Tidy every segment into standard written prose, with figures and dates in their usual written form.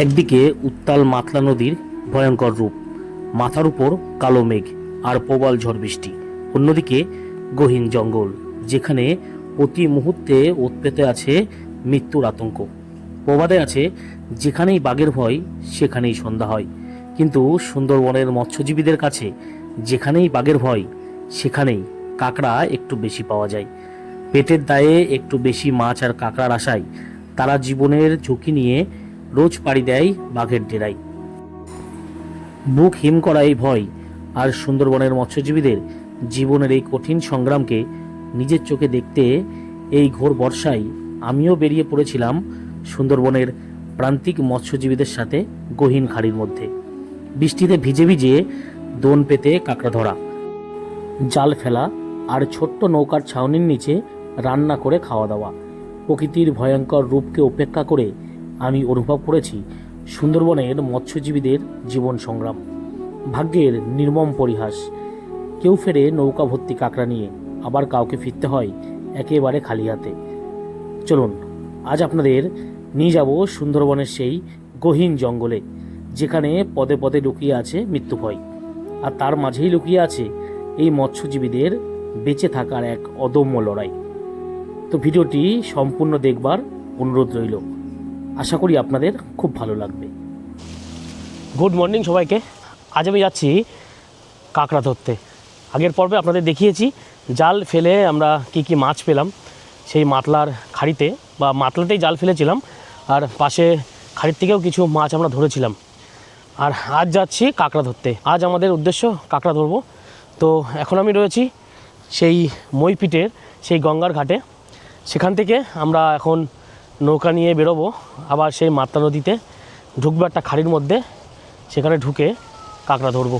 একদিকে উত্তাল মাতলা নদীর ভয়ঙ্কর রূপ, মাথার উপর কালো মেঘ আর প্রবল ঝড় বৃষ্টি। অন্যদিকে গহীন জঙ্গল, যেখানে প্রতি মুহূর্তে উৎপেতে আছে মৃত্যুর আতঙ্ক। প্রবাদে আছে, যেখানেই বাঘের ভয় সেখানেই সন্ধ্যা হয়। কিন্তু সুন্দরবনের মৎস্যজীবীদের কাছে যেখানেই বাঘের ভয় সেখানেই কাঁকড়া একটু বেশি পাওয়া যায়। পেটের দায়ে একটু বেশি মাছ আর কাঁকড়ার আশায় তারা জীবনের ঝুঁকি নিয়ে রোজ পাড়ি দেয় বাঘের ডেরায়। বুক হিম করা এই ভয় আর সুন্দরবনের মৎস্যজীবীদের জীবনের এই কঠিন সংগ্রামকে নিজের চোখে দেখতে এই ঘোর বর্ষায় আমিও বেরিয়ে পড়েছিলাম সুন্দরবনের প্রান্তিক মৎস্যজীবীদের সাথে গহীন খাড়ির মধ্যে। বৃষ্টিতে ভিজে ভিজে দোন পেতে কাঁকড়া ধরা, জাল ফেলা আর ছোট্ট নৌকার ছাউনির নিচে রান্না করে খাওয়া দাওয়া। প্রকৃতির ভয়ঙ্কর রূপকে উপেক্ষা করে আমি অনুভব করেছি সুন্দরবনের মৎস্যজীবীদের জীবন সংগ্রাম। ভাগ্যের নির্মম পরিহাস, কেউ ফেরে নৌকা ভর্তি কাঁকড়া নিয়ে, আবার কাউকে ফিরতে হয় একেবারে খালি হাতে। চলুন আজ আপনাদের নিয়ে যাব সুন্দরবনের সেই গহীন জঙ্গলে, যেখানে পদে পদে লুকিয়ে আছে মৃত্যু ভয়, আর তার মাঝেই লুকিয়ে আছে এই মৎস্যজীবীদের বেঁচে থাকার এক অদম্য লড়াই। তো ভিডিওটি সম্পূর্ণ দেখবার অনুরোধ রইল। আশা করি আপনাদের খুব ভালো লাগবে। গুড মর্নিং সবাইকে। আজ আমি যাচ্ছি কাঁকড়া ধরতে। আগের পর্বে আপনাদের দেখিয়েছি জাল ফেলে আমরা কি মাছ পেলাম সেই মাতলার খাড়িতে, বা মাতলাতেই জাল ফেলেছিলাম, আর পাশে খাড়ির থেকেও কিছু মাছ আমরা ধরেছিলাম। আর আজ যাচ্ছি কাঁকড়া ধরতে। আজ আমাদের উদ্দেশ্য কাঁকড়া ধরবো। তো এখন আমি রয়েছি সেই মইপিটের সেই গঙ্গার ঘাটে। সেখান থেকে আমরা এখন নৌকা নিয়ে বেরোবো আবার সেই মাতলা নদীতে, ঢুকবো একটা খাড়ির মধ্যে, সেখানে ঢুকে কাঁকড়া ধরবো।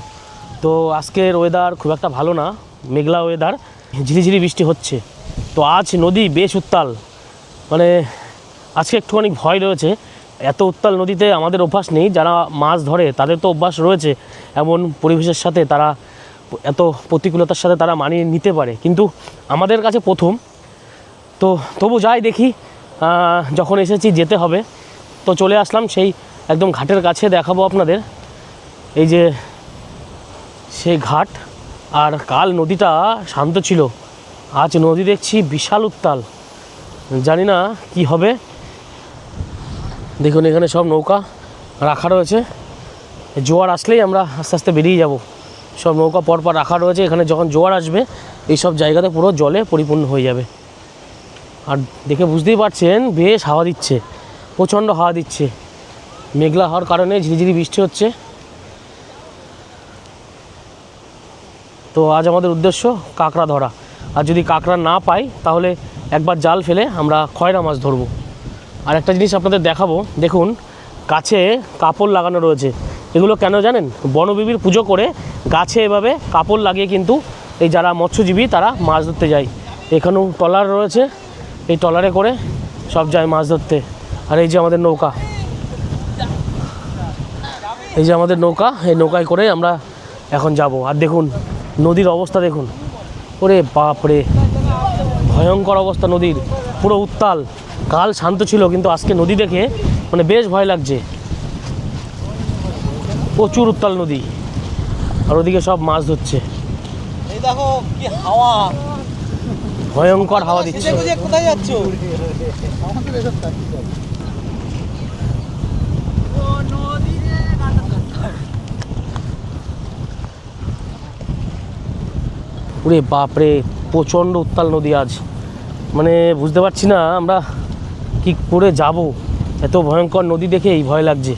তো আজকের ওয়েদার খুব একটা ভালো না, মেঘলা ওয়েদার, ঝিরিঝিরি বৃষ্টি হচ্ছে। তো আজ নদী বেশ উত্তাল, মানে আজকে একটুখানি ভয় রয়েছে। এত উত্তাল নদীতে আমাদের অভ্যাস নেই, যারা মাছ ধরে তাদের তো অভ্যাস রয়েছে, এমন পরিবেশের সাথে তারা এত প্রতিকূলতার সাথে তারা মানিয়ে নিতে পারে, কিন্তু আমাদের কাছে প্রথম। তো তবু যাই দেখি, যখন এসেছি যেতে হবে। তো চলে আসলাম সেই একদম ঘাটের কাছে, দেখাবো আপনাদের এই যে সেই ঘাট। আর কাল নদীটা শান্ত ছিল, আজ নদী দেখছি বিশাল উত্তাল, জানি না কি হবে। দেখুন এখানে সব নৌকা রাখা রয়েছে, জোয়ার আসলেই আমরা আস্তে আস্তে বেরিয়ে যাব। সব নৌকা পরপর রাখা রয়েছে, এখানে যখন জোয়ার আসবে এই সব জায়গাতে পুরো জলে পরিপূর্ণ হয়ে যাবে। আর দেখে বুঝতেই পারছেন বেশ হাওয়া দিচ্ছে, প্রচণ্ড হাওয়া দিচ্ছে। মেঘলা হওয়ার কারণে ঝিরিঝিরি বৃষ্টি হচ্ছে। তো আজ আমাদের উদ্দেশ্য কাঁকড়া ধরা, আর যদি কাঁকড়া না পাই তাহলে একবার জাল ফেলে আমরা খয়রা মাছ ধরবো। আর একটা জিনিস আপনাদের দেখাবো, দেখুন গাছে কাপড় লাগানো রয়েছে। এগুলো কেন জানেন? বনবিবির পুজো করে গাছে এভাবে কাপড় লাগিয়ে কিন্তু এই যারা মৎস্যজীবী তারা মাছ ধরতে যায়। এখানেও ট্রলার রয়েছে, এই ট্রলারে করে সব যায় মাছ ধরতে। আর এই যে আমাদের নৌকা, এই যে আমাদের নৌকা, এই নৌকায় করে আমরা এখন যাব। আর দেখুন নদীর অবস্থা দেখুন, ওরে বাপরে ভয়ঙ্কর অবস্থা নদীর, পুরো উত্তাল। কাল শান্ত ছিল, কিন্তু আজকে নদী দেখে মানে বেশ ভয় লাগছে। প্রচুর উত্তাল নদী, আর ওদিকে সব মাছ ধরছে। এই দেখো কি হাওয়া, ভয়ঙ্কর হাওয়া দিচ্ছে। কোথায় যাচ্ছ? ওরে বাপরে প্রচণ্ড উত্তাল নদী আজ, মানে বুঝতে পারছি না আমরা কি করে যাব। এত ভয়ঙ্কর নদী দেখেই ভয় লাগছে।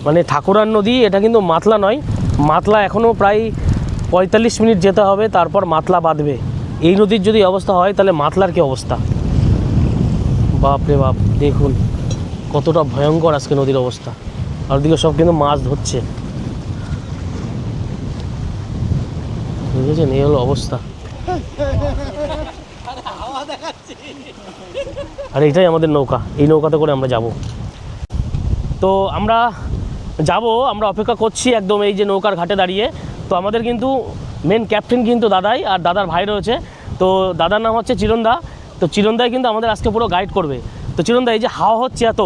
মানে ঠাকুরার নদী এটা, কিন্তু মাতলা নয়। মাতলা এখনও প্রায় 45 মিনিট যেতে হবে, তারপর মাতলা বাঁধবে। এই নদীর যদি অবস্থা হয় তাহলে মাতলার কি অবস্থা। বাপরে বাপ, দেখুন কতটা ভয়ঙ্কর আজকে নদীর অবস্থা। আর ওদিকে সব কিন্তু মাছ ধরছে, বুঝেছেন? এই হলো অবস্থা। আর এইটাই আমাদের নৌকা, এই নৌকাতে করে আমরা যাব। তো আমরা অপেক্ষা করছি একদম এই যে নৌকার ঘাটে দাঁড়িয়ে। তো আমাদের কিন্তু মেন ক্যাপ্টেন কিন্তু দাদাই, আর দাদার ভাই রয়েছে। তো দাদার নাম হচ্ছে চিরন্দা। তো চিরন্দাই কিন্তু আমাদের আজকে পুরো গাইড করবে। তো চিরন্দা, এই যে হাওয়া হচ্ছে এত,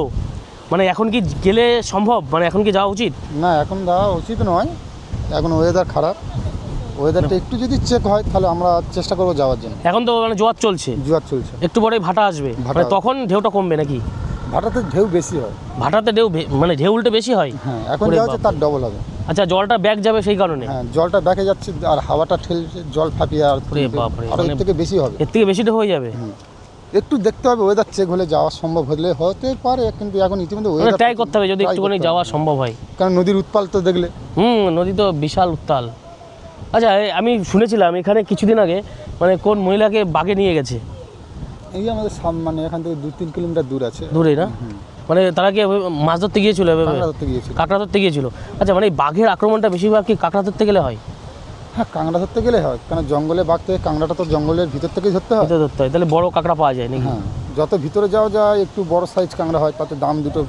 মানে এখন কি গেলে সম্ভব, মানে এখন কি যাওয়া উচিত? না, এখন যাওয়া উচিত নয়, এখন ওয়েদার খারাপ। ওয়েদারটা একটু যদি চেক হয় তাহলে আমরা চেষ্টা করবো যাওয়ার জন্য। এখন তো মানে জোয়ার চলছে, জোয়ার চলছে, একটু পরেই ভাটা আসবে, ভাটা মানে তখন ঢেউটা কমবে নাকি? ভাটাতে ঢেউ বেশি হয়। ভাটাতে মানে ঢেউ উল্টে বেশি হয়? হ্যাঁ, এখন ওরে যা হচ্ছে বাপ। তার ডবল হবে। আচ্ছা, জলটা ব্যাক যাবে সেই কারণে? হ্যাঁ, জলটা ব্যাকে যাচ্ছে আর হাওয়াটা ঠেলছে, জল ফাঁপিয়ে আর ওরে বাপরে, আর মানে এর থেকে বেশি হবে। এর থেকে বেশিটা হয়ে যাবে? একটু দেখতে হবে, ওয়েদার চেক হলে যাওয়া সম্ভব হলে হতে পারে, কিন্তু এখন ইতিমধ্যে মানে ওয়েদার ট্রাই করতে হবে যদি একটুখানি যাওয়া সম্ভব হয়। কারণ নদীর উৎপাল তো দেখলে। নদী তো বিশাল উত্তাল। আচ্ছা, আমি শুনেছিলাম এখানে কিছুদিন আগে মানে কোন মহিলাকে বাগে নিয়ে গেছে। এই আমাদের মানে এখান থেকে 2-3 কিলোমিটার দূর আছে। দূরে না? মানে তারা কি মাছ ধরতে গিয়েছিল? কাঁকড়া ধরতে গিয়েছিল। কাঁকড়া ধরতে গিয়েছিল। আচ্ছা, মানে এই বাঘের আক্রমণটা বেশিরভাগ কি কাঁকড়া ধরতে গেলে হয়? হ্যাঁ, কাঁকড়া ধরতে গেলে হয়, কারণ জঙ্গলে বাঘ থেকে কাঁকড়াটা তো জঙ্গলের ভিতর থেকেই ধরতে হয়। ভিতরে ধরতে হয়, তাহলে বড় কাঁকড়া পাওয়া যায় নাকি? হ্যাঁ, যত ভিতরে যাওয়া যায় একটু বড় সাইজ কাঁকড়া হয়, তাতে দাম দুটো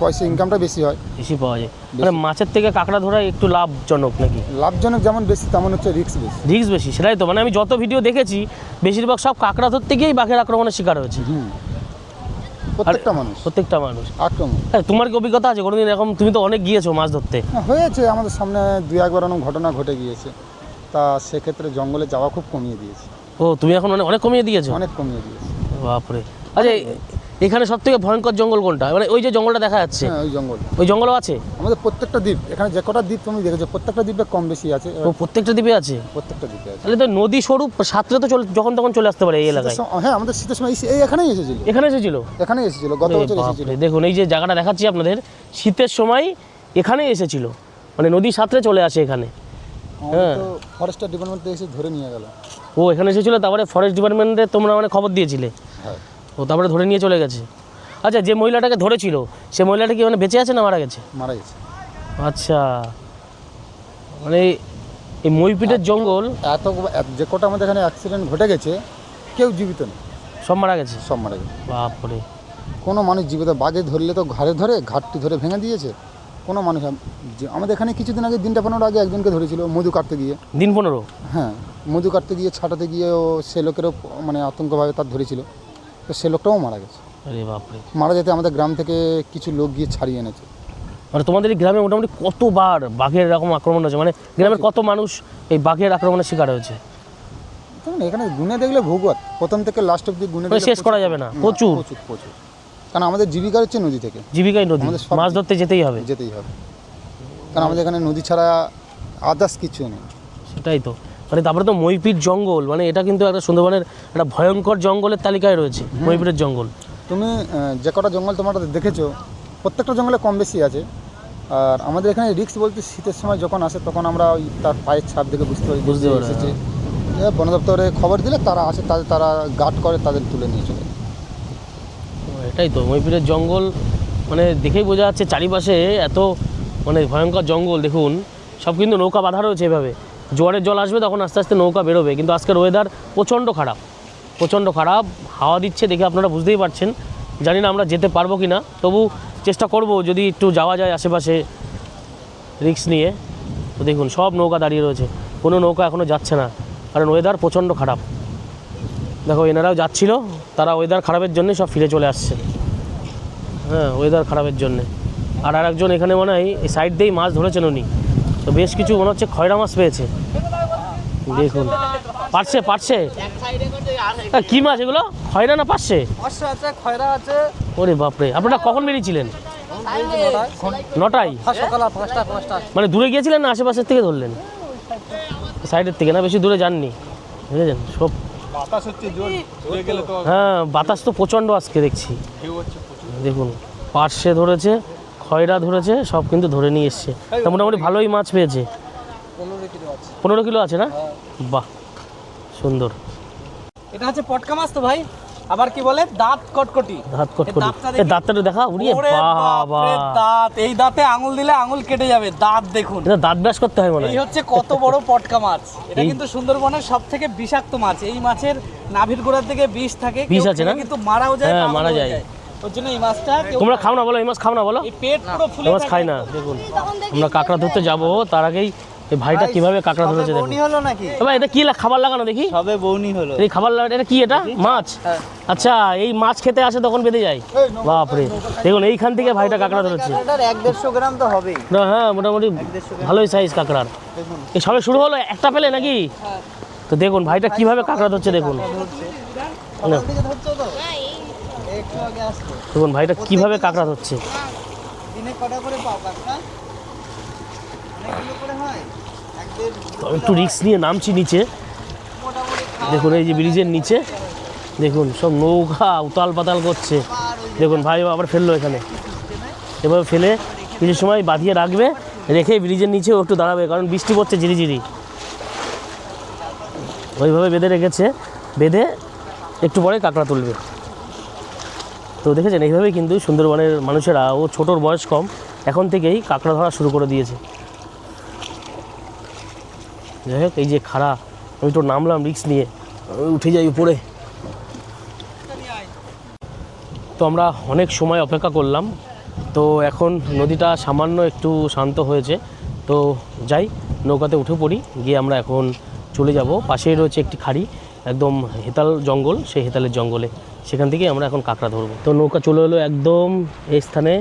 পয়সা ইনকামটা বেশি হয়। বেশি পাওয়া যায়, মানে মাছের থেকে কাঁকড়া ধরা একটু লাভজনক নাকি? লাভজনক যেমন বেশি তেমন হচ্ছে রিস্ক বেশি। রিস্ক বেশি, সেটাই তো। মানে আমি যত ভিডিও দেখেছি বেশিরভাগ সব কাঁকড়া ধরতে গিয়েই বাঘের আক্রমণের শিকার হয়েছে। প্রত্যেকটা মানুষ আক্রমণ। হ্যাঁ, তোমার কি অভিজ্ঞতা আছে কোনোদিন এরকম? তুমি তো অনেক গিয়েছো মাছ ধরতে। হয়েছে, আমাদের সামনে 2-1বার অনেক ঘটনা ঘটে গিয়েছে, তা সেক্ষেত্রে জঙ্গলে যাওয়া খুব কমিয়ে দিয়েছে। ও, তুমি এখন অনেক কমিয়ে দিয়েছো? অনেক কমিয়ে দিয়েছে। বাপরে। আচ্ছা, এখানে সব থেকে ভয়ঙ্কর জঙ্গল কোনটা? মানে ওই যে জঙ্গলটা দেখা যাচ্ছে, হ্যাঁ, ওই জঙ্গলও আছে? আমাদের প্রত্যেকটা দ্বীপ, এখানে যে কটা দ্বীপ তুমি দেখেছো প্রত্যেকটা দ্বীপে কম বেশি আছে। ও, প্রত্যেকটা দ্বীপে আছে? প্রত্যেকটা দ্বীপে আছে। তাহলে তো নদী স্বরূপ সাঁতরে তো যখন তখন চলে আসতে পারে এই এলাকায়। হ্যাঁ, আমাদের শীতের সময় এই এখানেই এসেছিল। এখানেই এসেছিল, গত বছর এসেছিল। দেখুন এই যে জায়গাটা দেখাচ্ছি আপনাদের, শীতের সময় এখানেই এসেছিল, মানে নদী সাঁতরে চলে আসে এখানে। হ্যাঁ, তো ফরেস্টার ডিপার্টমেন্ট এসে ধরে নিয়ে গেল। ও, এখানে এসেছিল, তারপরে ফরেস্ট ডিপার্টমেন্টে তোমরা মানে খবর দিয়েছিলে? হ্যাঁ। ও, তারপরে ধরে নিয়ে চলে গেছে। আচ্ছা, যে মহিলাটাকে ধরেছিল সে মহিলাটা কি মানে বেঁচে আছে না মারা গেছে? মারা গেছে। আচ্ছা, মানে এই মইপিটের জঙ্গল যে কটা আমাদের এখানে অ্যাক্সিডেন্ট ঘটে গেছে কেউ জীবিত নেই, সব মারা গেছে? সব মারা গেছে। বাপরে। কোনো মানুষ জীবিত, বাঘে ধরলে তো ঘাড়ে ধরে, ঘাটটি ধরে ভেঙে দিয়েছে। কোনো মানুষ আমাদের এখানে কিছুদিন আগে, 15 আগে একজনকে ধরেছিল মধু কাটতে গিয়ে। দিন 15? হ্যাঁ, মধু কাটতে গিয়ে ছাটাতে গিয়ে ও সে লোকেরও মানে আতঙ্কভাবে তার ধরেছিল, তো সে লোকটাও মারা গেছে। আরে বাপরে। মারা যেতে আমাদের গ্রাম থেকে কিছু লোক গিয়ে ছাড়িয়ে এনেছে। মানে তোমাদের এই গ্রামে মোটামুটি কতবার বাঘের এরকম আক্রমণ হয়েছে? মানে গ্রামের কত মানুষ এই বাঘের আক্রমণের শিকার হয়েছে? এখানে গুনে দেখলে ভূগোল প্রথম থেকে লাস্ট অব্দি গুনে দেখলে শেষ করা যাবে না, প্রচুর। কারণ আমাদের জীবিকা হচ্ছে নদী থেকে। জীবিকাই নদী, মাছ ধরতে যেতেই হবে। কারণ আমাদের এখানে নদী ছাড়া আদার্স কিছু নেই। সেটাই তো। মানে তারপরে তো মইপিট জঙ্গল, মানে এটা কিন্তু একটা সুন্দরবনের একটা ভয়ঙ্কর জঙ্গলের তালিকায় রয়েছে মইপিটের জঙ্গল। তুমি যে কটা জঙ্গল তোমরা দেখেছো প্রত্যেকটা জঙ্গলে কম বেশি আছে। আর আমাদের এখানে রিস্ক বলতে শীতের সময় যখন আসে তখন আমরা ওই তার পায়ের ছাপ দেখে বুঝতে পারি এসেছে। বন দপ্তরে খবর দিলে তারা আসে, তারা গার্ড করে, তাদের তুলে নিয়ে চলে। এটাই তো মইপিটের জঙ্গল, মানে দেখেই বোঝা যাচ্ছে চারিপাশে এত মানে ভয়ঙ্কর জঙ্গল। দেখুন সব কিন্তু নৌকা বাঁধা রয়েছে এভাবে, জোয়ারের জল আসবে তখন আস্তে আস্তে নৌকা বেরোবে। কিন্তু আজকের ওয়েদার প্রচণ্ড খারাপ, হাওয়া দিচ্ছে দেখে আপনারা বুঝতেই পারছেন। জানি না আমরা যেতে পারবো কি না, তবু চেষ্টা করব যদি একটু যাওয়া যায় আশেপাশে রিস্ক নিয়ে। তো দেখুন সব নৌকা দাঁড়িয়ে রয়েছে, কোনো নৌকা এখনও যাচ্ছে না, কারণ ওয়েদার প্রচণ্ড খারাপ। দেখো এনারাও যাচ্ছিল, তারা ওয়েদার খারাপের জন্যে সব ফিরে চলে আসছে। হ্যাঁ, ওয়েদার খারাপের জন্যে। আর একজন এখানে মনে হয় এই সাইড দিয়েই মাছ ধরেছেন উনি, তো বেশ কিছু মনে হচ্ছে খয়রা মাছ পেয়েছে। দেখুন পারছে কি মাছ এগুলো? খয়রা না পারছে? খয়রা আছে। ওরে বাপরে, আপনারা কখন বেরিয়েছিলেন? 9টায়? সকাল 5টা। মানে দূরে গিয়েছিলেন না আশেপাশের থেকে ধরলেন? সাইডের থেকে না, বেশি দূরে যাননি, বুঝেছেন? সব বাতাস হচ্ছে জোর, দূরে গেলে তো হ্যাঁ, বাতাস তো প্রচণ্ড আজকে দেখছি। দেখুন পার্শে ধরেছে, খয়রা ধরেছে, সব কিন্তু ধরে নিয়ে এসছে। তা মোটামুটি ভালোই মাছ পেয়েছে। 15 কিলো আছে না? বাহ, সুন্দর। এটা হচ্ছে পটকা মাছ তো ভাই, আবার কি বলে দাঁত কটকটি। এই দাঁতটা দেখা, উড়িয়ে বাবা, দাঁত, এই দাঁতে আঙুল দিলে আঙুল কেটে যাবে। দাঁত দেখুন, এটা দাঁত ব্রাশ করতে হয় মনে হয়। এই হচ্ছে কত বড় পটকা মাছ। এটা কিন্তু সুন্দরবনের সবথেকে বিষাক্ত মাছ। এই মাছের নাভির গোড়ার দিকে বিষ থাকে, বিষ আছে না? কিন্তু মারাও যায়। হ্যাঁ, মারা যায়। ওর জন্য এই মাছটা তোমরা খাও না বলো, এই মাছ খাও না বলো। এই পেট পুরো ফুলে এই মাছ খাই না। দেখুন আমরা কাঁকড়া ধরতে যাব, তার আগেই এই ভাইটা কিভাবে কাঁকড়া ধরেছে দেখুন। বৌনি হলো নাকি? ভাই এটা কি খাবার লাগানো দেখি? সবে বৌনি হলো। এই খাবার লাগানো এটা কি? এটা মাছ? আচ্ছা, এই মাছ খেতে আসে তখন বেঁধে যায়। বাপরে, দেখুন এইখান থেকে ভাইটা কাঁকড়া ধরেছে। এটার 1-150 গ্রাম তো হবেই। না, হ্যাঁ মোটামুটি ভালোই সাইজ কাঁকড়ার। এই সবে শুরু হলো, একটা পেলে নাকি? তো দেখুন ভাইটা কিভাবে কাঁকড়া ধরছে দেখুন। না, একটু আগে আসতো। দেখুন ভাইটা কিভাবে কাঁকড়া ধরছে। দিনে কটা করে পাও কাঁকড়া? অনেকগুলো করে হয়? 1-1.5 তো আমি একটু রিস্ক নিয়ে নামছি নিচে। মোটামুটি দেখুন এই যে ব্রিজের নিচে দেখুন সব নৌকা উতাল পাতাল করছে। দেখুন ভাই আবার ফেললো এখানে, এভাবে ফেলে কিছু সময় বাঁধিয়ে রাখবে, রেখে ব্রিজের নিচেও একটু দাঁড়াবে, কারণ বৃষ্টি পড়ছে ঝিরিঝিরি। ওইভাবে বেঁধে রেখেছে, বেঁধে একটু পরে কাঁকড়া তুলবে। তো দেখেছেন এইভাবেই কিন্তু সুন্দরবনের মানুষেরা, ও ছোটোর বয়স কম, এখন থেকেই কাঁকড়া ধরা শুরু করে দিয়েছে। যাই হোক, এই যে খাড়া, আমি তো নামলাম রিস্ক নিয়ে, আমি উঠে যাই উপরে। তো আমরা অনেক সময় অপেক্ষা করলাম, তো এখন নদীটা সামান্য একটু শান্ত হয়েছে। তো যাই, নৌকাতে উঠে পড়ি, গিয়ে আমরা এখন চলে যাব। পাশেই রয়েছে একটি খাড়ি, একদম হেতাল জঙ্গল, সেই হেতালের জঙ্গলে, সেখান থেকে আমরা এখন কাঁকড়া ধরবো। তো নৌকা চলে এলো একদম এই স্থানে,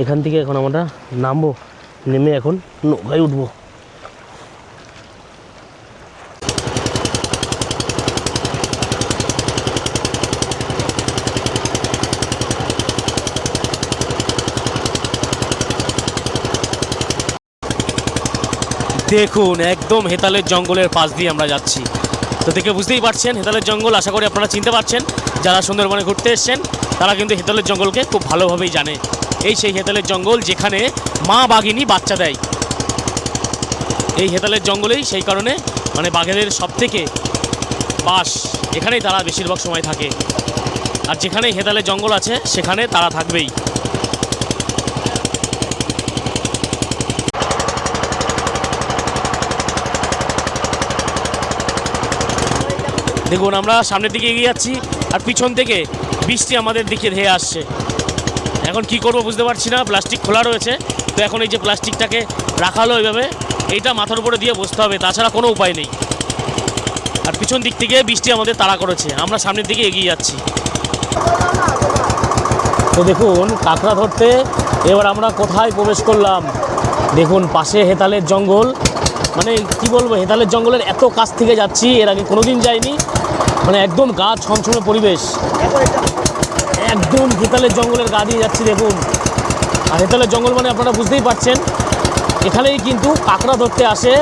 এখান থেকে এখন আমরা নামবো, নেমে এখন নৌকায় উঠবো। দেখুন একদম হেতালের জঙ্গলের পাশ দিয়ে আমরা যাচ্ছি। তো দেখে বুঝতেই পারছেন হেতালের জঙ্গল, আশা করি আপনারা চিনতে পারছেন। যারা সুন্দরবনে ঘুরতে এসছেন তারা কিন্তু হেতালের জঙ্গলকে খুব ভালোভাবেই জানে। এই সেই হেতালের জঙ্গল যেখানে মা বাঘিনী বাচ্চা দেয়। এই হেতালের জঙ্গলেই সেই কারণে মানে বাঘেদের সবথেকে বাস এখানেই, তারা বেশিরভাগ সময় থাকে। আর যেখানে হেতালের জঙ্গল আছে সেখানে তারা থাকবেই। দেখুন আমরা সামনের দিকে এগিয়ে যাচ্ছি, আর পিছন থেকে বৃষ্টি আমাদের দিকে ধেয়ে আসছে। এখন কি করব বুঝতে পারছি না, প্লাস্টিক খোলা রয়েছে। তো এখন এই যে প্লাস্টিকটাকে রাখা হলো এইভাবে, এইটা মাথার উপরে দিয়ে বসতে হবে, তাছাড়া কোনো উপায় নেই। আর পিছন দিক থেকে বৃষ্টি আমাদের তাড়া করেছে, আমরা সামনের দিকে এগিয়ে যাচ্ছি। তো দেখুন কাঁকড়া ধরতে এবার আমরা কোথায় প্রবেশ করলাম। দেখুন পাশে হেতালের জঙ্গল, মানে কি বলবো, হেতালের জঙ্গলের এত কাছ থেকে যাচ্ছি, এর আগে কোনোদিন যাইনি। মানে একদম গা ছমছমে পরিবেশ, একদম হেতালের জঙ্গলের গা দিয়ে যাচ্ছি দেখুন। আর হেতালের জঙ্গল মানে আপনারা বুঝতেই পারছেন, এখানেই কিন্তু কাঁকড়া ধরতে আসে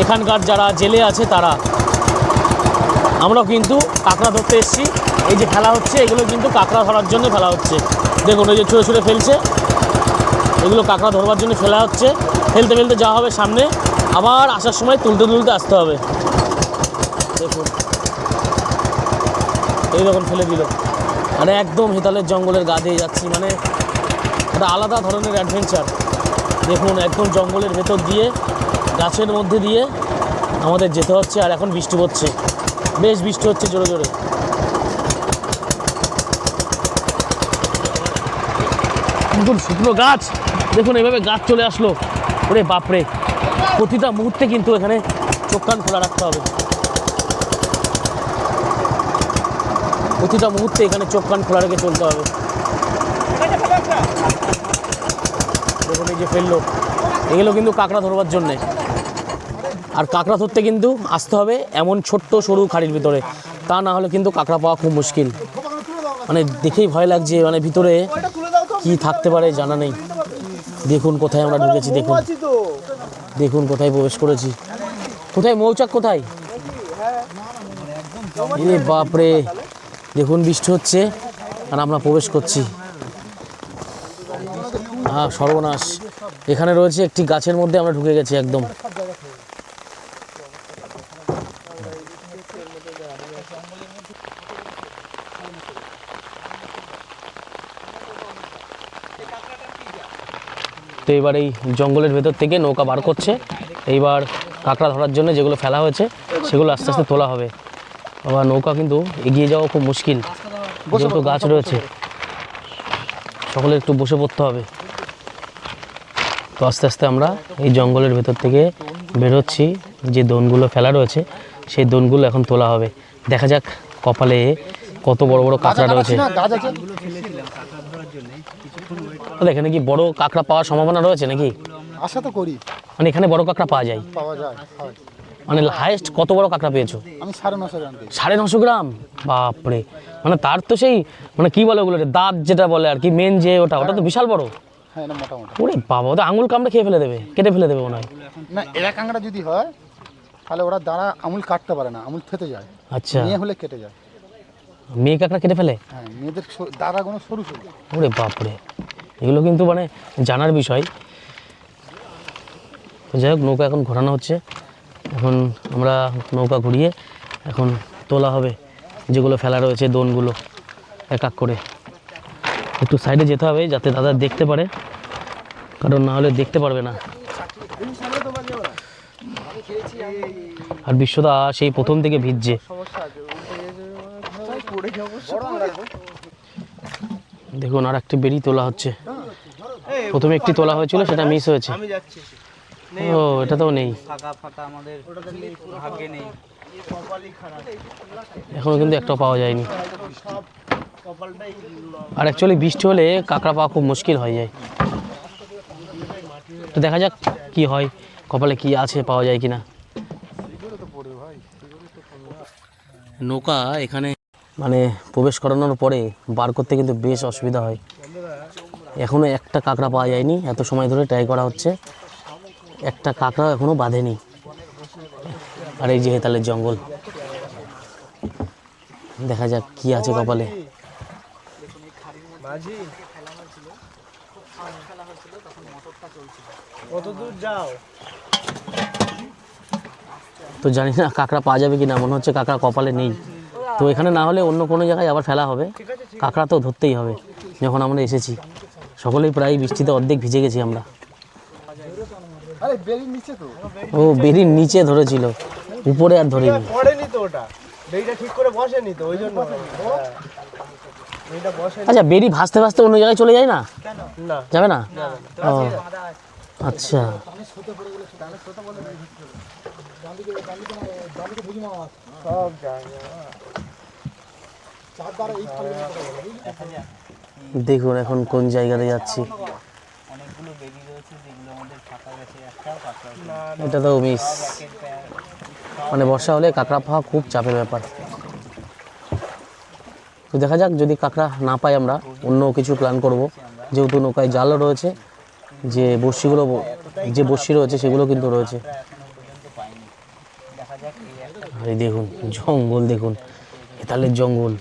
এখানকার যারা জেলে আছে তারা। আমরাও কিন্তু কাঁকড়া ধরতে এসেছি। এই যে ফেলা হচ্ছে এগুলো কিন্তু কাঁকড়া ধরার জন্য ফেলা হচ্ছে। দেখুন ওই যে ছুঁড়ে ছুঁড়ে ফেলছে, এগুলো কাঁকড়া ধরবার জন্য ফেলা হচ্ছে। ফেলতে ফেলতে যাওয়া হবে সামনে, আবার আসার সময় তুলতে তুলতে আসতে হবে। দেখুন এই রকম ফেলে দিল, মানে একদম হেতালের জঙ্গলের গা দিয়ে যাচ্ছি, মানে একটা আলাদা ধরনের অ্যাডভেঞ্চার। দেখুন একদম জঙ্গলের ভেতর দিয়ে, গাছের মধ্যে দিয়ে আমাদের যেতে হচ্ছে। আর এখন বৃষ্টি পড়ছে, বেশ বৃষ্টি হচ্ছে জোরে জোরে। দেখুন শুকনো গাছ, দেখুন এইভাবে গাছ চলে আসলো। ওরে বাপরে, প্রতিটা মুহূর্তে কিন্তু এখানে চোখ কান খোলা রাখতে হবে। প্রতিটা মুহূর্তে এখানে চোখ কান খোলা রেখে চলতে হবে। দেখুন এই যে ফেললো, এগুলো কিন্তু কাঁকড়া ধরবার জন্যে। আর কাঁকড়া ধরতে কিন্তু আসতে হবে এমন ছোট্ট সরু খাড়ির ভিতরে, তা না হলে কিন্তু কাঁকড়া পাওয়া খুব মুশকিল। মানে দেখেই ভয় লাগছে, মানে ভিতরে কি থাকতে পারে জানা নেই। দেখুন কোথায় আমরা ঢুকেছি, দেখুন দেখুন কোথায় প্রবেশ করেছি। কোথায় মৌচাক, কোথায়? এ বাপরে, দেখুন বৃষ্টি হচ্ছে আর আমরা প্রবেশ করছি। হ্যাঁ সর্বনাশ, এখানে রয়েছে একটি গাছের মধ্যে আমরা ঢুকে গেছি একদম। তো এবার এই জঙ্গলের ভেতর থেকে নৌকা বার করছে। এইবার কাঁকড়া ধরার জন্য যেগুলো ফেলা হয়েছে সেগুলো আস্তে আস্তে তোলা হবে। আবার নৌকা কিন্তু এগিয়ে যাওয়া খুব মুশকিল, যেহেতু গাছ রয়েছে, সকলে একটু বসে পড়তে হবে। তো আস্তে আস্তে আমরা এই জঙ্গলের ভেতর থেকে বেরোচ্ছি, যে দোনগুলো ফেলা রয়েছে সেই দোনগুলো এখন তোলা হবে। দেখা যাক কপালে কত বড় বড় কাঁকড়া রয়েছে। গাছ আছে এখানে কি বড় কাঁকড়া পাওয়ার সম্ভাবনা রয়েছে নাকি? আশা তো করি, মানে এখানে বড় কাঁকড়া পাওয়া যায়? পাওয়া যায়, হয়। মানে হাইয়েস্ট কত বড় কাঁকড়া পেয়েছো? আমি 950 গ্রাম পেয়েছি। 950 গ্রাম? বাপরে, মানে তার তো সেই মানে কি বলে ওগুলো, দাঁত যেটা বলে আর কি, মেন যে ওটা তো বিশাল বড়। হ্যাঁ, এটা মোটামুটি। ওরে বাবা, ওটা আঙুল কামড়ে খেয়ে ফেলে দেবে, কেটে ফেলে দেবে মনে হয়। না, এরা কাঁকড়া যদি হয় তাহলে ওরা দাঁড়া আমুল কাটতে পারে না, আমুল থেতে যায়। আচ্ছা, মেয়ে হলে কেটে যায়। মেয়ে কাঁকড়া কেটে ফেলে? হ্যাঁ, মেয়েদের দাঁড়াগুলো সরু সরু। ওরে বাপরে, এগুলো কিন্তু মানে জানার বিষয়। তো যাই হোক, নৌকা এখন ঘোরানো হচ্ছে। এখন আমরা নৌকা ঘুরিয়ে এখন তোলা হবে যেগুলো ফেলা রয়েছে দোনগুলো এক এক করে। একটু সাইডে যেতে হবে যাতে দাদা দেখতে পারে, কারণ না হলে দেখতে পারবে না। আর বিশ্বদা সেই প্রথম থেকে ভিজছে। দেখুন, আর একটি বেরি তোলা হচ্ছে। প্রথমে একটি তোলা হয়েছিল, সেটা মিস হয়েছে। ও, এটা তো নেই, ফাঁকা আমাদের ভাগ্যে নেই। এখনো কিন্তু একটাও পাওয়া যায়নি। আর অ্যাকচুয়ালি বৃষ্টি হলে কাঁকড়া পাওয়া খুব মুশকিল হয়ে যায়। তো দেখা যাক কি হয়, কপালে কি আছে, পাওয়া যায় কিনা। নৌকা এখানে মানে প্রবেশ করানোর পরে বার করতে কিন্তু বেশ অসুবিধা হয়। এখনও একটা কাঁকড়া পাওয়া যায়নি, এত সময় ধরে ট্রাই করা হচ্ছে, একটা কাঁকড়া এখনও বাঁধেনি। আর এই যে হেতালের জঙ্গল, দেখা যাক কি আছে কপালে। তো জানি না কাঁকড়া পাওয়া যাবে কি না, মনে হচ্ছে কাঁকড়া কপালে নেই। তো এখানে না হলে অন্য কোনো জায়গায় আবার ফেলা হবে, কাঁকড়া তো ধরতেই হবে। যখন আমরা এসেছি সকলেই প্রায় বৃষ্টিতে অর্ধেক ভিজে গেছি আমরা। আরে বেরির নিচে তো। ও, বেরির নিচে ধরেছিল, উপরে আর ধরেনি। পড়েনি তো, ওটা বেড়িটা ঠিক করে বসেনি তো, ওই জন্য বেড়িটা বসে আচ্ছা, বেরি ভাসতে ভাসতে অন্য জায়গায় চলে যায় না? না। যাবে না? ও আচ্ছা, সব জায়গা দেখুন এখন কোন জায়গাতে যাচ্ছি। অনেকগুলো বেরি রয়েছে যেগুলো আমাদের ফাঁকা গেছে, একটাও কাঁকড়া নেই। এটা তো মিস। মানে বর্ষা হলে কাঁকড়া পাওয়া খুব চাপের ব্যাপার। তো দেখা যাক, যদি কাঁকড়া না পাই আমরা অন্য কিছু প্ল্যান করব। যেহেতু নৌকায় জালও রয়েছে, যে বড়শি রয়েছে সেগুলো কিন্তু রয়েছে। আর এই দেখুন জঙ্গল, দেখুন হেতালের জঙ্গল,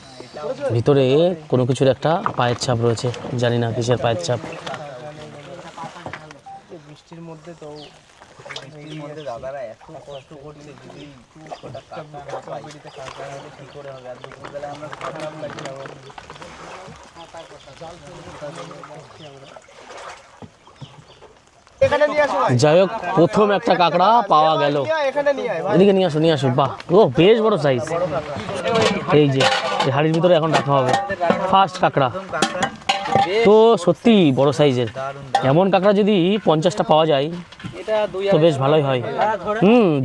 ভিতরে কোনো কিছুর একটা পায়ের ছাপ রয়েছে, জানি না কিসের পায়ের ছাপ। বৃষ্টির মধ্যে তো দাদারা এত কষ্ট করছে, যদি ওটা কাঁকড়া না পাই বেরিতে কাঁকড়া হলে কি করে হবে? আর দুপুরবেলায় আমরা খারাপ লাগছে না। এখানে নিয়ে আসো, যাই হোক, প্রথম একটা কাঁকড়া পাওয়া গেল। এখানে নিয়ে আয়। এদিকে নিয়ে আসো, নিয়ে আসো। বাহ, ও বেশ বড় সাইজ। এই যে এই হাড়ির ভিতরে এখন রাখা হবে ফার্স্ট কাঁকড়া। তো সত্যি বড় সাইজের। এমন কাঁকড়া যদি 50টা পাওয়া যায় এটা দুই তো বেশ ভালোই হয়।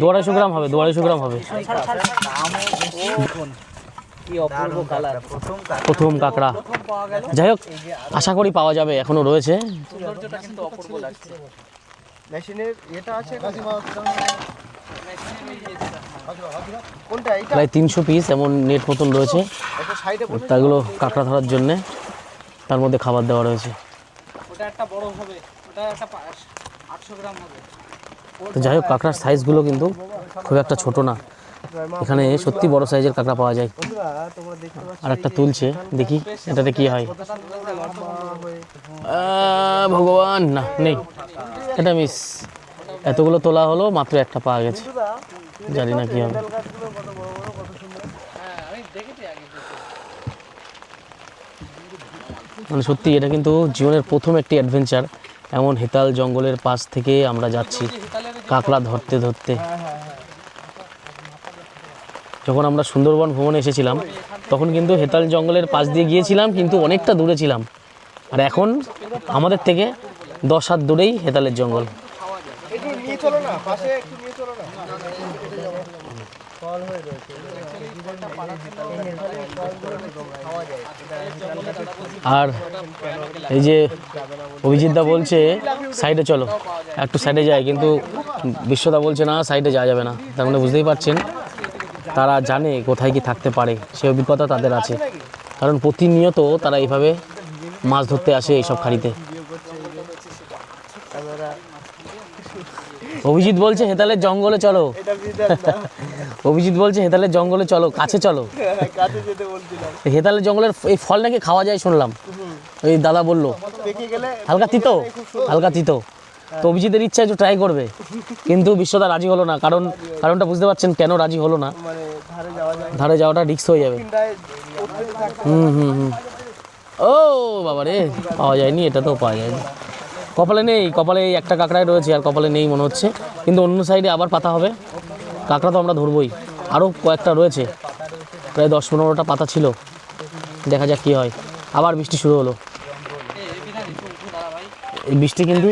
2-250 গ্রাম হবে, 2-250 গ্রাম হবে। কি অপূর্ব কালার, প্রথম কাঁকড়া। যাই হোক, আশা করি পাওয়া যাবে, এখনো রয়েছে। সৌন্দর্যটা কিন্তু অপূর্ব লাগছে। মেশিনের এটা আছে কোনটা? এইটা প্রায় 300 পিস এমন নেট মতন রয়েছে, একটা সাইডে তাগুলো কাঁকড়া ধরার জন্যে। তার মধ্যে খাবার দেওয়া রয়েছে। ওটা একটা বড় হবে, ওটা একটা 800 গ্রাম হবে। তো যাই হোক, কাঁকড়ার সাইজগুলো কিন্তু খুব একটা ছোট না। এখানে সত্যি বড় সাইজের কাঁকড়া পাওয়া যায়। তোমরা দেখতে পাচ্ছ আর একটা তুলছে, দেখি এটাতে কি হয়। ভগবান, না নেই, এটা মিস। এতগুলো তোলা হলো, মাত্র একটা পাওয়া গেছে, জানি না কি হবে। মানে সত্যি এটা কিন্তু জীবনের প্রথম একটি অ্যাডভেঞ্চার। এমন হেতাল জঙ্গলের পাশ থেকে আমরা যাচ্ছি কাঁকড়া ধরতে ধরতে। যখন আমরা সুন্দরবন ভ্রমণে এসেছিলাম তখন কিন্তু হেতাল জঙ্গলের পাশ দিয়ে গিয়েছিলাম, কিন্তু অনেকটা দূরে ছিলাম। আর এখন আমাদের থেকে 10 হাত দূরেই হেতালের জঙ্গল। একটু নিয়ে চলো না। পাশে একটু নিয়ে চলো না। আর এই যে অভিজিৎদা বলছে সাইডে চলো, একটু সাইডে যায়, কিন্তু বিশ্বদা বলছে না সাইডে যাওয়া যাবে না। তার মানে বুঝতেই পারছেন তারা জানে কোথায় কি থাকতে পারে, সেই অভিজ্ঞতা তাদের আছে, কারণ প্রতিনিয়ত তারা এইভাবে মাছ ধরতে আসে এইসব খাড়িতে। অভিজিৎ বলছে হেতালের জঙ্গলে চলো, অভিজিৎ বলছে হেতালের জঙ্গলে চলো, কাছে চলো। কাছে যেতে বলছিলাম, হেতালের জঙ্গলের এই ফল নাকি খাওয়া যায় শুনলাম, ওই দাদা বললো দেখে গেলে হালকা তিতো, হালকা তিতো। তো অভিজিতের ইচ্ছা একটু ট্রাই করবে, কিন্তু বিশ্বদা রাজি হলো না। কারণটা বুঝতে পারছেন কেন রাজি হলো না, মানে ধারে যাওয়া যায়, ধারে যাওয়াটা রিস্ক হয়ে যাবে। তিনটায় প্রত্যেকে থাকতে হুম। ও বাবা রে, পাওয়া যায়নি, এটা তো পাওয়া যায়নি। কপালে নেই, কপালে এই একটা কাঁকড়ায় রয়েছে, আর কপালে নেই মনে হচ্ছে, কিন্তু অন্য সাইডে আবার পাতা হবে। কাঁকড়া তো আমরা ধরবই, আরও কয়েকটা রয়েছে, প্রায় 10-15টা পাতা ছিল। দেখা যাক কী হয়। আবার বৃষ্টি শুরু হলো। এই বৃষ্টি কিন্তু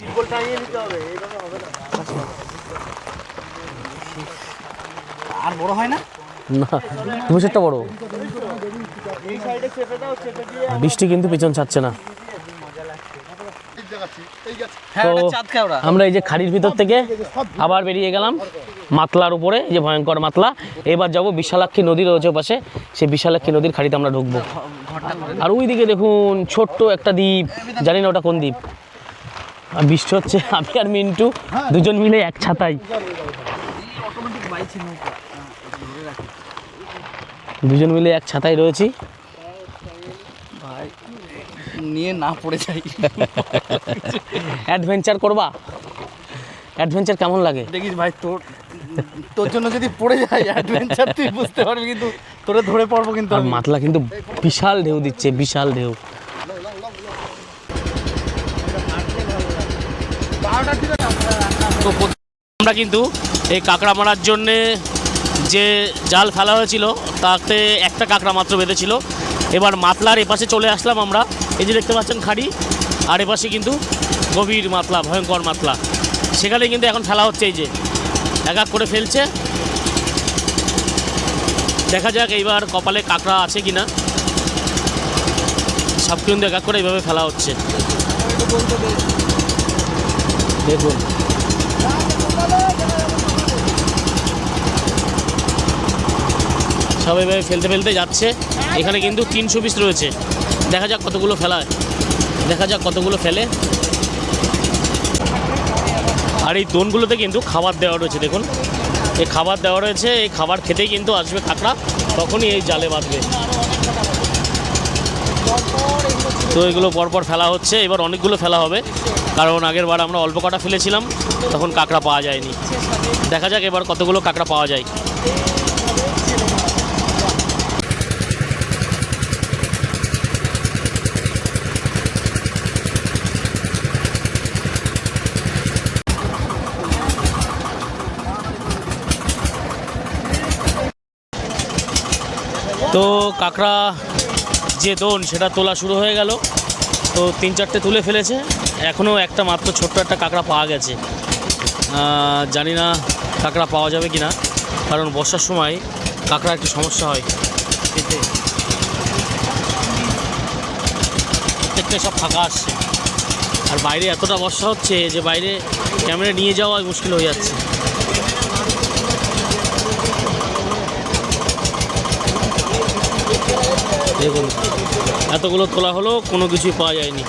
টিপল টাঙিয়ে নিতে হবে, এইভাবে হবে না। আর বড় হয় না? না, তুষেরটা বড়। এই সাইডে চেপে দাও, চেপে দিয়ে বৃষ্টি কিন্তু পিছন ছাড়ছে না। হ্যাঁ, তো এটা চাঁদ কেওড়া। আমরা এই যে খাড়ির ভিতর থেকে আবার বেরিয়ে গেলাম মাতলার উপরে, যে ভয়ঙ্কর মাতলা। এবার যাব বিশালাক্ষী নদী রয়েছে পাশে, সেই বিশালাক্ষী নদীর খাড়িতে আমরা ঢুকবো। আর ওই দিকে দেখুন ছোট্ট একটা দ্বীপ, জানি না ওটা কোন দ্বীপ। আর বৃষ্টি হচ্ছে, আমি আর মিন্টু দুজন মিলে এক ছাতায়, দুজন মিলে এক ছাতায় রয়েছি। ভাই নিয়ে না পড়ে যাই। অ্যাডভেঞ্চার করবা? অ্যাডভেঞ্চার কেমন লাগে? দেখিস ভাই, তোর জন্য যদি পড়ে যায় অ্যাডভেঞ্চার তুই বুঝতে পারবি, কিন্তু তোরে ধরে পড়বো কিন্তু আর আমি। মাতলা কিন্তু বিশাল ঢেউ দিচ্ছে, বিশাল ঢেউ। তো আমরা কিন্তু এই কাঁকড়া মারার জন্যে যে জাল ফেলা হয়েছিল তাতে একটা কাঁকড়া মাত্র বেঁধেছিল। এবার মাতলার এপাশে চলে আসলাম আমরা, এই যে দেখতে পাচ্ছেন খাড়ি, আর এপাশে কিন্তু গভীর মাতলা, ভয়ঙ্কর মাতলা। সেখানে কিন্তু এখন ফেলা হচ্ছে, এই যে এক এক করে ফেলছে। দেখা যাক এইবার কপালে কাঁকড়া আছে কিনা। সব কিন্তু এক এক করে এইভাবে ফেলা হচ্ছে, দেখুন। সব এইভাবে ফেলতে ফেলতে যাচ্ছে। এখানে কিন্তু 300 পিস রয়েছে, দেখা যাক কতগুলো ফেলায়, দেখা যাক কতগুলো ফেলে। আর এই দোনগুলোতে কিন্তু খাবার দেওয়া রয়েছে, দেখুন এই খাবার দেওয়া রয়েছে। এই খাবার খেতেই কিন্তু আসবে কাঁকড়া, তখনই এই জালে বাঁধবে। তো এগুলো পরপর ফেলা হচ্ছে, এবার অনেকগুলো ফেলা হবে, কারণ আগের বার আমরা অল্প কটা ফেলেছিলাম, তখন কাঁকড়া পাওয়া যায়নি। দেখা যাক এবার কতগুলো কাঁকড়া পাওয়া যায়। তো কাঁকড়া যে দোন সেটা তোলা শুরু হয়ে গেল। তো 3-4টে তুলে ফেলেছে, এখনও একটা মাত্র ছোট্ট একটা কাঁকড়া পাওয়া গেছে। জানি না কাঁকড়া পাওয়া যাবে কি না, কারণ বর্ষার সময় কাঁকড়া একটু সমস্যা হয় খেতে। প্রত্যেকটা সব ফাঁকা আসছে, আর বাইরে এতটা বর্ষা হচ্ছে যে বাইরে ক্যামেরা নিয়ে যাওয়া মুশকিল হয়ে যাচ্ছে। দেখুন এতগুলো তোলা হলো, কোনো কিছুই পাওয়া যায়নি।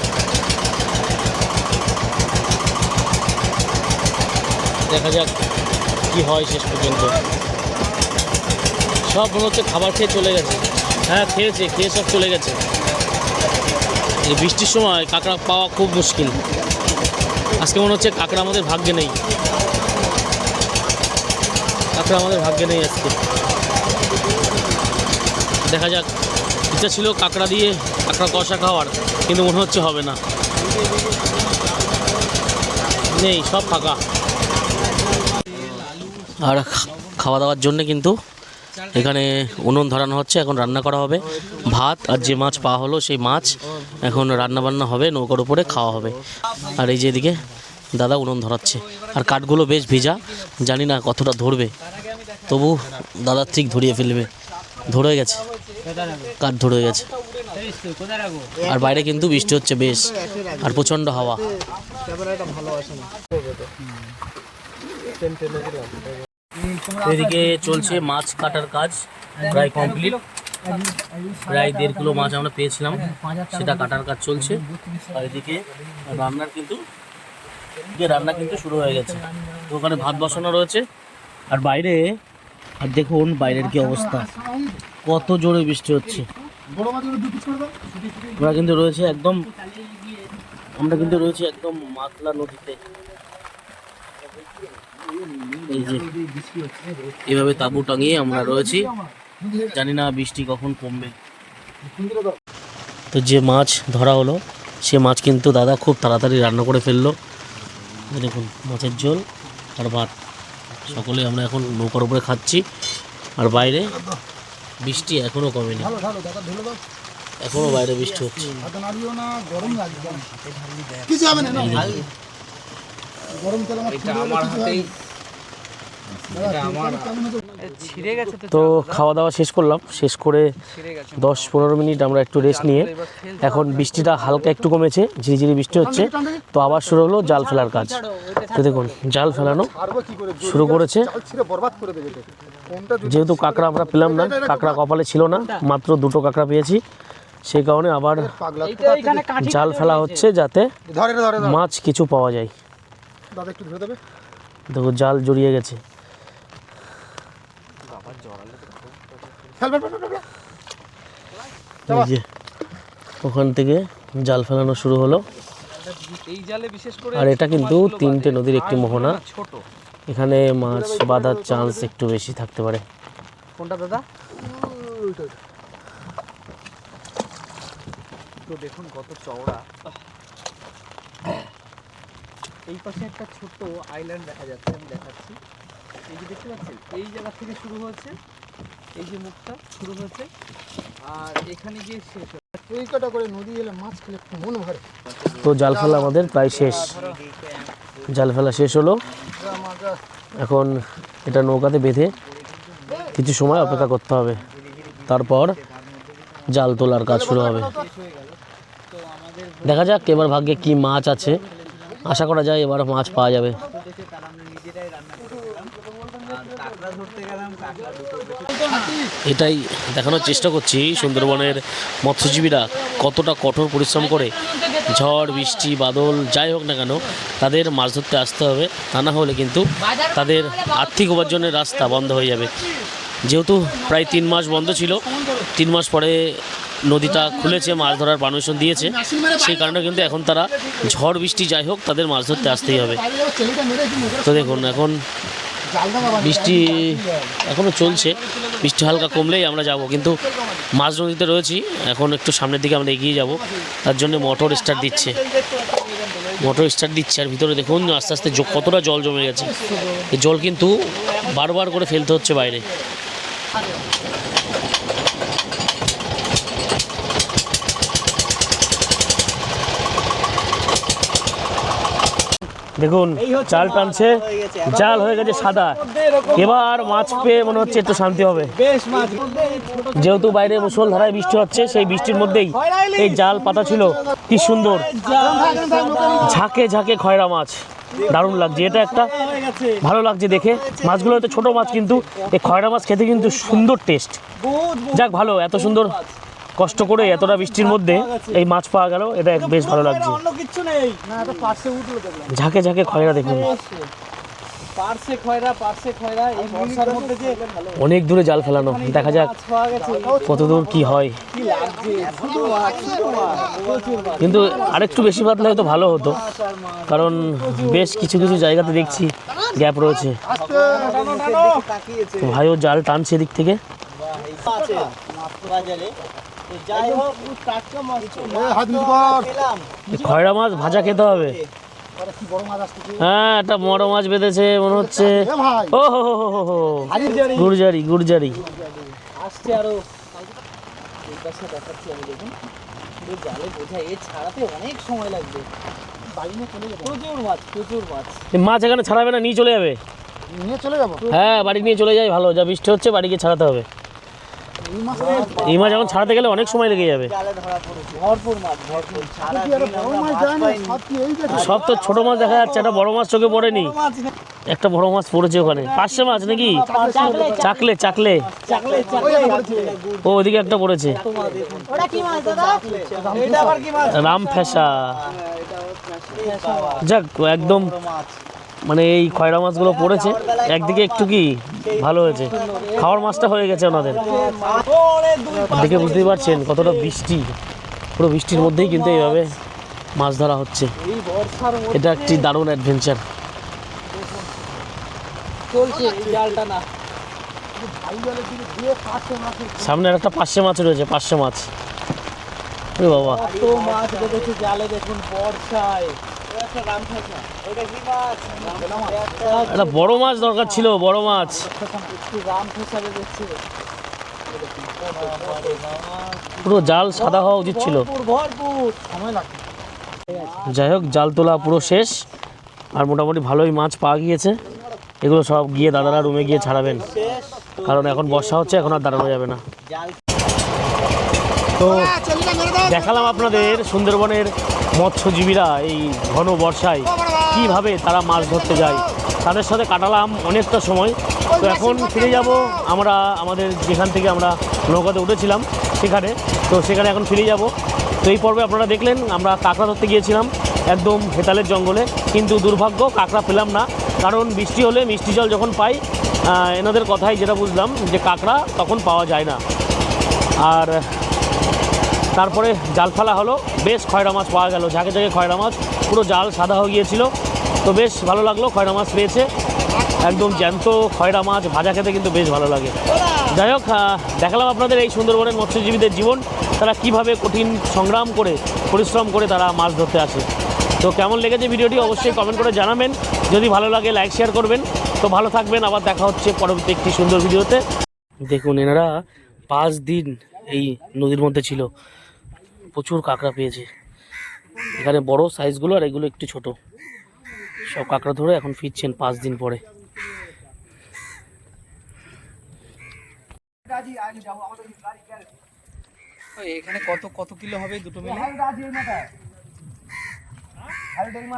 দেখা যাক কি হয় শেষ পর্যন্ত। সব মনে হচ্ছে খাবার খেয়ে চলে গেছে। হ্যাঁ খেয়েছে, খেয়ে সব চলে গেছে। এই বৃষ্টির সময় কাঁকড়া পাওয়া খুব মুশকিল। আজকে মনে হচ্ছে কাঁকড়া আমাদের ভাগ্যে নেই, কাঁকড়া আমাদের ভাগ্যে নেই আজকে। দেখা যাক, ইচ্ছা ছিল কাঁকড়া দিয়ে কাঁকড়া কষা খাওয়ার, কিন্তু মনে হচ্ছে হবে না, নেই, সব ফাঁকা। আর খাওয়া দাওয়ার জন্য কিন্তু এখানে উনুন ধরানো হচ্ছে, এখন রান্না করা হবে ভাত, আর যে মাছ পাওয়া হলো সেই মাছ এখন রান্না বান্না হবে, নৌকার উপরে খাওয়া হবে। আর এই যে এদিকে দাদা উনুন ধরাচ্ছে, আর কাঠগুলো বেশ ভিজা, জানি না কতটা ধরবে, তবু দাদা ঠিক ধরিয়ে ফেলবে। ধরে গেছে, কাঠ ধরে গেছে। আর বাইরে কিন্তু বৃষ্টি হচ্ছে বেশ, আর প্রচণ্ড হাওয়া। এদিকে চলছে মাছ কাটার কাজ, প্রায় কমপ্লিট। প্রায় 1.5 কিলো মাছ আমরা পেয়েছিলাম, সেটা কাটার কাজ চলছে। আর এদিকে রান্না কিন্তু শুরু হয়ে গেছে। তো ওখানে ভাত বসানো রয়েছে, আর বাইরে আর দেখুন বাইরের কি অবস্থা, কত জোরে বৃষ্টি হচ্ছে। আমরা কিন্তু রয়েছে একদম মাতলা নদীতে। এই যে এভাবে তাঁবু টাঙিয়ে আমরা রয়েছি, জানি না বৃষ্টি কখন কমবে। তো যে মাছ ধরা হলো সে মাছ কিন্তু দাদা খুব তাড়াতাড়ি রান্না করে ফেললো। দেখুন মাছের ঝোল আর ভাত, সকলে আমরা এখন নৌকার উপরে খাচ্ছি। আর বাইরে বৃষ্টি এখনো কমেনি, এখনো বাইরে বৃষ্টি হচ্ছে। তো খাওয়া দাওয়া শেষ করলাম, শেষ করে 10-15 মিনিট আমরা একটু রেস্ট নিয়ে এখন বৃষ্টিটা হালকা একটু কমেছে, ঝিরিঝিরি বৃষ্টি হচ্ছে। তো আবার শুরু হলো জাল ফেলার কাজ। তো দেখুন জাল ফেলানো শুরু করেছে। যেহেতু কাঁকড়া আমরা পেলাম না, কাঁকড়া কপালে ছিল না, মাত্র 2টো কাঁকড়া পেয়েছি, সেই কারণে আবার জাল ফেলা হচ্ছে যাতে মাছ কিছু পাওয়া যায়। দেখো জাল জড়িয়ে গেছে। এই যে ওখান থেকে জাল ফেলানো শুরু হলো। আর এটা কিন্তু 3টে নদীর একটি মোহনা, এখানে মাছ বাঁধার চান্স একটু বেশি থাকতে পারে। কোনটা দাদা? তো দেখুন কত চওড়া। এই পাশে একটা ছোট্ট আইল্যান্ড দেখা যাচ্ছে, আমি দেখাচ্ছি। এই যে দেখতে পাচ্ছেন, এই জায়গা থেকে শুরু হয়েছে, এই যে মুখটা শুরু হয়েছে, আর এখানে গিয়ে শেষ হয়। এই কটা করে নদী এলে মাছ খেলে একটু মন ভরে। তো জাল ফেলা আমাদের প্রায় শেষ, জাল ফেলা শেষ হলো। এখন এটা নৌকাতে বেঁধে কিছু সময় অপেক্ষা করতে হবে, তারপর জাল তোলার কাজ শুরু হবে। দেখা যাক এবার ভাগ্যে কি মাছ আছে, আশা করা যায় এবার মাছ পাওয়া যাবে। এটাই দেখানোর চেষ্টা করছি সুন্দরবনের মৎস্যজীবীরা কতটা কঠোর পরিশ্রম করে, ঝড় বৃষ্টি বাদল যাই হোক না কেন তাদের মাছ ধরতে আসতে হবে, তা না হলে কিন্তু তাদের আর্থিক উপার্জনের রাস্তা বন্ধ হয়ে যাবে। যেহেতু প্রায় 3 মাস বন্ধ ছিল, 3 মাস পরে নদীটা খুলেছে, মাছ ধরার পারমিশন দিয়েছে, সেই কারণে কিন্তু এখন তারা ঝড় বৃষ্টি যাই হোক তাদের মাছ ধরতে আসতেই হবে। তো দেখুন এখন বৃষ্টি এখনও চলছে, বৃষ্টি হালকা কমলেই আমরা যাব, কিন্তু মাঝ নদীতে রয়েছি, এখন একটু সামনের দিকে আমরা এগিয়ে যাব। তার জন্য মোটর স্টার্ট দিচ্ছে, আর ভিতরে দেখুন আস্তে আস্তে কতটা জল জমে গেছে। এই জল কিন্তু বারবার করে ফেলতে হচ্ছে বাইরে। দেখুন জাল টানছে, জাল হয়ে গেছে সাদা, এবার মাছ পেয়ে মনে হচ্ছে একটু শান্তি হবে। যেহেতু বাইরে মুষলধারায় বৃষ্টি হচ্ছে, সেই বৃষ্টির মধ্যেই এই জাল পাতা ছিল, কি সুন্দর ঝাঁকে ঝাঁকে খয়রা মাছ, দারুণ লাগছে। এটা একটা ভালো লাগছে দেখে। মাছগুলো হয়তো ছোটো মাছ, কিন্তু এই খয়রা মাছ খেতে কিন্তু সুন্দর টেস্ট। যাক ভালো, এত সুন্দর কষ্ট করে এতটা বৃষ্টির মধ্যে এই মাছ পাওয়া গেল, এটা বেশ ভালো লাগছে। ঝাঁকে ঝাঁকে খয়রা দেখুন, অনেক দূরে জাল ফেলানো, দেখা যাক কত দূর কি হয়। কিন্তু আরেকটু বেশি বাদলে হয়তো ভালো হতো, কারণ বেশ কিছু কিছু জায়গাতে দেখছি গ্যাপ রয়েছে। ভাইও জাল টানছে এদিক থেকে। খয়রা মাছ ভাজা খেতে হবে, আরে কি বড় মাছ আসছে হ্যাঁ একটা বড় মাছ বেঁধেছে মনে হচ্ছে। এ ভাই ও হো হো হো হো গুড়জারি গুড়জারি। আসছে আরো। এই পাশে দেখাচ্ছি আমি, দেখুন পুরো জালে বোঝা, এ ছাড়াতে অনেক সময় লাগবে। বাড়ি নিয়ে চলে যাবো, প্রচুর মাছ, প্রচুর মাছ। এই মাছ এখানে ছাড়াবে না, নিয়ে চলে যাবে। নিয়ে চলে যাবো। হ্যাঁ বাড়ি নিয়ে চলে যাই ভালো, যা বৃষ্টি হচ্ছে বাড়ি গিয়ে ছাড়াতে হবে। এই মাছ এই মাছ এখন ছাড়াতে গেলে অনেক সময় লেগে যাবে। জালে ধরা পড়েছে ভরপুর মাছ, ভরপুর। সারা কি আরে বড় মাছ যায় না, সব কি এই দেখো। সব তো ছোট মাছ দেখা যাচ্ছে, একটা বড় মাছ চোখে পড়েনি। মাছ একটা বড় মাছ পড়েছে ওখানে, পার্শে মাছ নাকি? চাকলে চাকলে। চাকলে চাকলে। ও ওদিকে একটা পড়েছে, ওটা কি মাছ দাদা? এটা আবার কি মাছ? রাম ফেসা। এটা যাক একদম মাছ। মানে এই খয়রা মাছগুলো পড়েছে একদিকে একটু কি ভালো হয়েছে, খাওয়ার মাছটা হয়ে গেছে ওনাদের। দেখে বুঝতেই পারছেন কতটা বৃষ্টি, পুরো বৃষ্টির মধ্যেই কিন্তু এইভাবে মাছ ধরা হচ্ছে। এই বর্ষার মধ্যে এটা একটি দারুণ অ্যাডভেঞ্চার। চলছে এই জালটা না। সামনে আর একটা পার্শে মাছ রয়েছে, পার্শে মাছ। ওরে বাবা, কত মাছ বেঁধেছে জালে দেখুন বর্ষায়। একটা রামফেসা। ওটা কি মাছ? একটা বড় মাছ দরকার ছিল, বড় মাছ। একটু রামফেসা বেঁধেছে। পুরো জাল সাদা হওয়া উচিত ছিল। ভরপুর ভরপুর। সময় লাগবে। যাই হোক জাল তোলা পুরো শেষ, আর মোটামুটি ভালোই মাছ পাওয়া গিয়েছে। এগুলো সব গিয়ে দাদারা রুমে গিয়ে ছাড়াবেন, কারণ এখন বর্ষা হচ্ছে, এখন আর দাঁড়ানো যাবে না। জাল তো দেখালাম আপনাদের সুন্দরবনের মৎস্যজীবীরা এই ঘন বর্ষায় কিভাবে তারা মাছ ধরতে যায়, তাদের সাথে কাটালাম অনেকটা সময়। তো এখন ফিরে যাব আমরা আমাদের যেখান থেকে আমরা নৌকাতে উঠেছিলাম সেখানে, তো সেখানে এখন ফিরে যাব। তো এই পর্বে আপনারা দেখলেন আমরা কাঁকড়া ধরতে গিয়েছিলাম একদম হেতালের জঙ্গলে, কিন্তু দুর্ভাগ্য কাঁকড়া পেলাম না, কারণ বৃষ্টি হলে মিষ্টি জল যখন পাই এনাদের কথাই যেটা বুঝলাম যে কাঁকড়া তখন পাওয়া যায় না। আর তারপরে জাল ফেলা হলো, বেশ খয়রা মাছ পাওয়া গেল, ঝাঁকে ঝাঁকে খয়রা মাছ, পুরো জাল সাদা হয়ে গিয়েছিল। তো বেশ ভালো লাগলো, খয়রা মাছ পেয়েছে, একদম জ্যান্ত খয়রা মাছ ভাজা খেতে কিন্তু বেশ ভালো লাগে। যাই হোক দেখালাম আপনাদের এই সুন্দরবনের মৎস্যজীবীদের জীবন, তারা কিভাবে কঠিন সংগ্রাম করে পরিশ্রম করে তারা মাছ ধরতে আসে। তো কেমন লেগেছে ভিডিওটি অবশ্যই কমেন্ট করে জানাবেন, যদি ভালো লাগে লাইক শেয়ার করবেন। তো ভালো থাকবেন, আবার দেখা হচ্ছে পরবর্তী একটি সুন্দর ভিডিওতে। দেখুন এনারা 5 দিন এই নদীর মধ্যে ছিল, প্রচুর কাঁকড়া পেয়েছে। এখানে বড় সাইজগুলো আর এগুলো একটু ছোট, সব কাঁকড়া ধরে এখন ফিরছেন 5 দিন পরে। এখানে কত কত কিলো হবে দুটো মিলে?